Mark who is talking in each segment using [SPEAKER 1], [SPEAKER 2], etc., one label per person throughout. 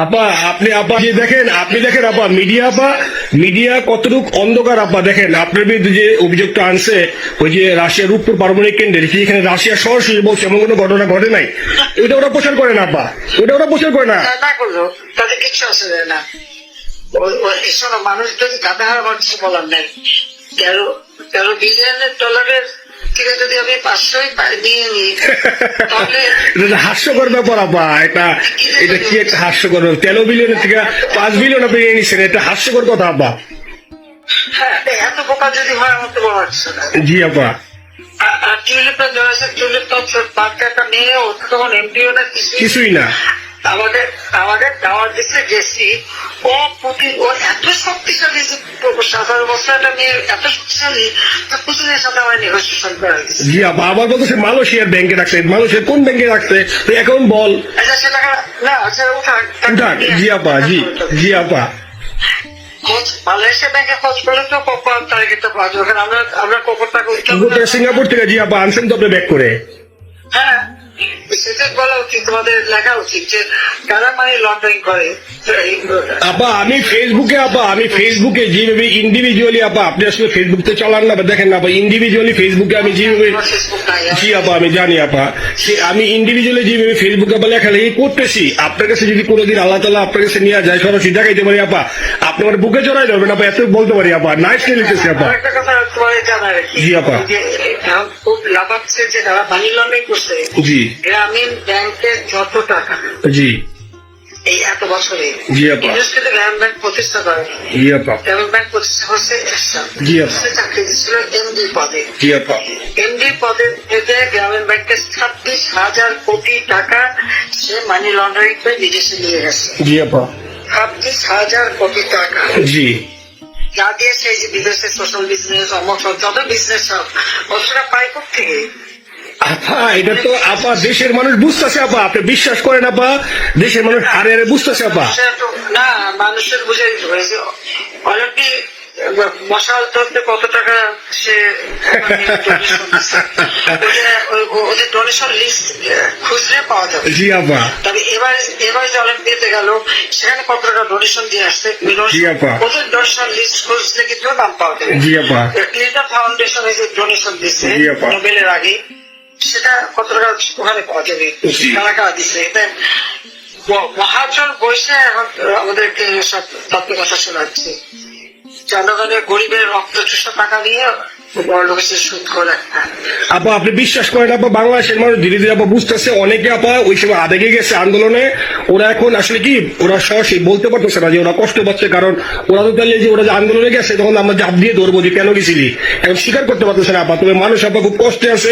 [SPEAKER 1] আপা আপনি আপা যে দেখেন, আপনি দেখেন আপা, মিডিয়া কতটুক অন্ধকার আপা। দেখেন আপনার বিরুদ্ধে যে অভিযোগটা আনছে, ওই যে রাশিয়ার রূপপুর পারমাণবিক কেন্দ্রে, কি এখানে রাশিয়া সরাসরি বলছে এমন কোনো ঘটনা ঘটে নাই? ওইটা ওরা প্রচার করে না আপা, ওইটা ওরা প্রচার করে না।
[SPEAKER 2] না করলো তাতে কিচ্ছু আসে না। শোনো, মানুষ যদি গাধা হারা মানুষ বলার নাই। 13 বিলিয়ন ডলারের থেকে যদি আমি 500 নিয়ে নিই তাহলে
[SPEAKER 1] এটা হাস্যকর ব্যাপার আপা। এটা কি একটা হাস্যকর? 13 বিলিয়নের থেকে 5 বিলিয়ন আপনি নিয়ে নিচ্ছেন, এটা হাস্যকর কথা আপা।
[SPEAKER 2] হ্যাঁ, এত বোকা যদি হয় আমার তো বলা হচ্ছে না।
[SPEAKER 1] জি আপা।
[SPEAKER 2] আর টিউলিপটা ধরেছে, টিউলিপ তো বাচ্চা একটা মেয়ে, ও তো তখন এমপিও না,
[SPEAKER 1] কিছুই না।
[SPEAKER 2] আমাদের দাওয়ার দেশে গেছি, ও এত শক্তিশালী যে 17 বছর একটা মেয়ে এত শক্তিশালী, পুতিনের সাথে আমার নেগোসিয়েশন করা গেছে।
[SPEAKER 1] জি আপা, আবার বলতেছে মালয়েশিয়ার ব্যাংকে রাখছে। মালয়েশিয়ার কোন ব্যাংকে রাখছে এখন বল?
[SPEAKER 2] আচ্ছা সেটা না, সেটা উঠাক।
[SPEAKER 1] জি আপা, জি আপা।
[SPEAKER 2] মালয়েশিয়া ব্যাংকে খোঁজ করলে তো কপাল তারিখে তো পাওয়া যাবে। আমরা কপাল টাকা
[SPEAKER 1] সিঙ্গাপুর থেকে। জি আপা, আনছেন তো আপনি ব্যাক করে?
[SPEAKER 2] হ্যাঁ, সেটা বলা উচিত, তোমাদের লেখা উচিত যে কারা মানি লন্ডারিং করে।
[SPEAKER 1] আপা আমি ফেসবুকে যেভাবে ইন্ডিভিজুয়ালি আপা, আপনি আসলে ফেসবুক তো চালান না, দেখেন না আপা, ইন্ডিভিজুয়ালি ফেসবুকে আমি যেভাবে, জি আপা আমি জানি আপা, আমি ইন্ডিভিজুয়ালি যেভাবে ফেসবুকে আপা লেখালেখি করতেছি, আপনার কাছে যদি কোনোদিন আল্লাহ তাআলা আপনার কাছে নিয়ে যায়, সরাসরি দেখাইতে পারি আপা, আপনি আমার বুকে চড়াই যাবেন আপা, এত বলতে পারি আপা। নাইস লিখতেছি আপা।
[SPEAKER 2] একটা কথা তোমার জানা রাখি,
[SPEAKER 1] জি আপা।
[SPEAKER 2] খুব লাভাচ্ছে যে যারা মানি লন্ডারিং করছে,
[SPEAKER 1] জি
[SPEAKER 2] গ্রামীণ ব্যাংকের যত টাকা,
[SPEAKER 1] জি
[SPEAKER 2] এই এত বছরে
[SPEAKER 1] জি আপা,
[SPEAKER 2] ইউনিভার্সিটি গ্রামীণ ব্যাংক প্রতিষ্ঠা করে।
[SPEAKER 1] জি আপা,
[SPEAKER 2] গ্রামীণ ব্যাংক প্রতিষ্ঠা হচ্ছে
[SPEAKER 1] জি আপা,
[SPEAKER 2] সে চাকরি দিচ্ছিল এমডি পদে।
[SPEAKER 1] জি আপা।
[SPEAKER 2] এমডি পদে থেকে গ্রামীণ ব্যাংকের 26,000 কোটি টাকা সে মানি লন্ডারিং করে বিদেশে নিয়ে গেছে।
[SPEAKER 1] জি আপা।
[SPEAKER 2] 26,000 কোটি টাকা
[SPEAKER 1] জি।
[SPEAKER 2] যা দিয়ে সেই যে বিদেশে সোশ্যাল বিজনেস, অমক যত বিজনেস সব অতটা পায় থেকে।
[SPEAKER 1] আপা এটা তো আপা দেশের মানুষ বুঝতেছে আপা, আপনি বিশ্বাস করেন আপা, দেশের মানুষ হারে হারে বুঝতেছে আপা।
[SPEAKER 2] না, মানুষের বুঝে দিতে হয়েছে অলরেডি মশাল ধরতে কত টাকা সে ওদের ডোনেশন লিস্ট খুঁজলে পাওয়া যাবে।
[SPEAKER 1] জি আপা।
[SPEAKER 2] তবে এবার যে অলিম্পিয়াতে গেল সেখানে কত টাকা ডোনেশন দিয়ে আসছে,
[SPEAKER 1] জি আপা।
[SPEAKER 2] ওদের ডোনেশন লিস্ট খুঁজলে কিন্তু নাম পাওয়া যাবে।
[SPEAKER 1] জি আপা।
[SPEAKER 2] ক্লিন্টন ফাউন্ডেশন যে ডোনেশন দিচ্ছে নোবেলের আগে, সেটা কত টাকা ওখানে পাওয়া যাবে, কারা কারা দিচ্ছে। মহাজন বসে এখন আমাদেরকে সব তত্ত্ব কথা শোনাচ্ছে, জনগণের গরিবের রক্ত চুষা টাকা নিয়ে বড় লোকের সুদ করে।
[SPEAKER 1] আপা আপনি বিশ্বাস করেন আপা, বাংলাদেশের মানুষ ধীরে ধীরে আপা বুঝতেছে, অনেকে আপা ওই সময় আবেগে গেছে আন্দোলনে, ওরা এখন আসলে কি ওরা সরাসরি বলতে পারতেছে না যে ওরা কষ্ট পাচ্ছে, কারণ ওরা তো তাহলে যে ওরা যে আন্দোলনে গেছে তখন আমরা জাপ দিয়ে ধরবো যে কেন গেছিলি, এখন স্বীকার করতে পারতেছে না আপা। তবে মানুষ আপা খুব কষ্টে আছে,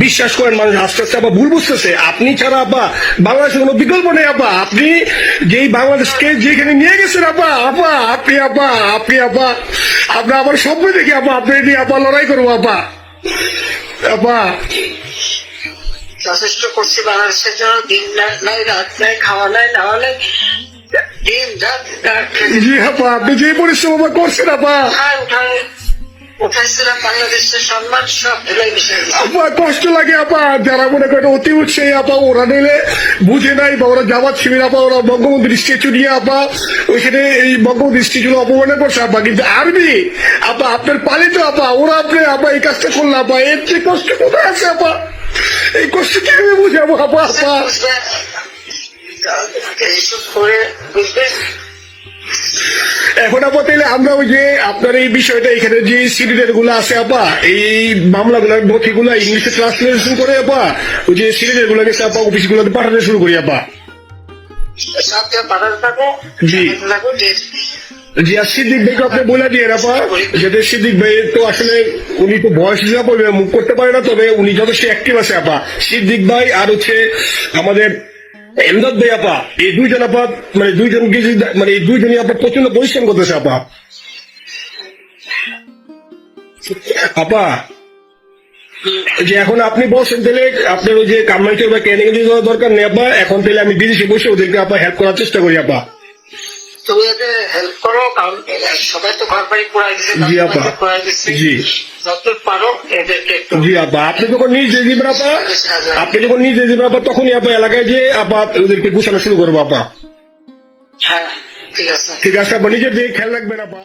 [SPEAKER 1] বিশ্বাস করেন মানুষ আস্তে আস্তে আপা ভুল বুঝতেছে। আপনি ছাড়া আপা বাংলাদেশের কোনো বিকল্প নেই আপা, আপনি যেই বাংলাদেশকে যেখানে নিয়ে গেছেন আপা, আপনি আমার স্বপ্ন দেখি আপা, আপনি নিয়ে আপা লড়াই করবো আপা। আপা
[SPEAKER 2] যথেষ্ট করছি বাংলাদেশের জন্য, দিন নাই রাত নাই, খাওয়া নাই নাওয়া নাই, দিন রাত।
[SPEAKER 1] জি আপা, আপনি যে পরিশ্রম আপা করছেন আপা,
[SPEAKER 2] উঠাইছিলাম বাংলাদেশের সম্মান সব ভুলাই মিশে
[SPEAKER 1] আপা কষ্ট লাগে আপা। যারা মনে করেন অতি উৎসাহী আপা, ওরা নিলে বুঝে নাই বা ওরা জামাত শিবির আপা, ওরা বঙ্গবন্ধুর স্ট্যাচু নিয়ে আপা ওইখানে এই বঙ্গবন্ধুর স্ট্যাচু অপমানে করছে আপা, কিন্তু আর্মি আপা আপনার পালিত আপা, ওরা আপনি আপা এই কাজটা করলো আপা, এর চেয়ে কষ্ট কোথায় আছে আপা? এই কষ্ট কিভাবে বুঝাবো আপা?
[SPEAKER 2] এইসব করে বুঝবে।
[SPEAKER 1] এখন আপা তাইলে আমরা ওই যে আপনার এই বিষয়টা এখানে যে সিরিজের গুলো আছে আপা, এই মামলাগুলোর নথিগুলো ইংলিশে ট্রান্সলেশন করে আপা ওই যে সিরিজের গুলো গেছে আপা অফিস গুলোতে পাঠাতে শুরু করি আপা। জি জি। আর সিদ্দিক ভাইকে আপনি বলে দিয়ে আপা, যাতে সিদ্দিক ভাই তো আসলে উনি তো বয়স হিসাবে মুখ করতে পারে না, তবে উনি যথেষ্ট অ্যাক্টিভ আছে আপা। সিদ্দিক ভাই আর হচ্ছে আমাদের এমদাদ ভাই আপা, এই দুইজন আপা মানে এই দুইজনই আপা প্রচন্ড পরিশ্রম করতেছে আপা। আপা যে এখন আপনি বলছেন তাহলে আপনার ওই যে কামাইচর বা ক্যানিং দেওয়ার দরকার নেই আপা, এখন তাহলে আমি বিদেশে বসে ওদেরকে আপা হেল্প করার চেষ্টা করি আপা।
[SPEAKER 2] তুমি এদের হেল্প করো, কারণ সবাই তো ঘর বাড়ি করাই দিচ্ছে, জি যত পারো এদেরকে।
[SPEAKER 1] জি আপা, আপনি যখন নিজে দিবেন আপা, তখনই আপা এলাকায় যে আপা ওদেরকে গুছানো শুরু করবো আপা।
[SPEAKER 2] হ্যাঁ ঠিক আছে।
[SPEAKER 1] ঠিক আছে আপা, নিজের দিকে খেয়াল রাখবেন আপা।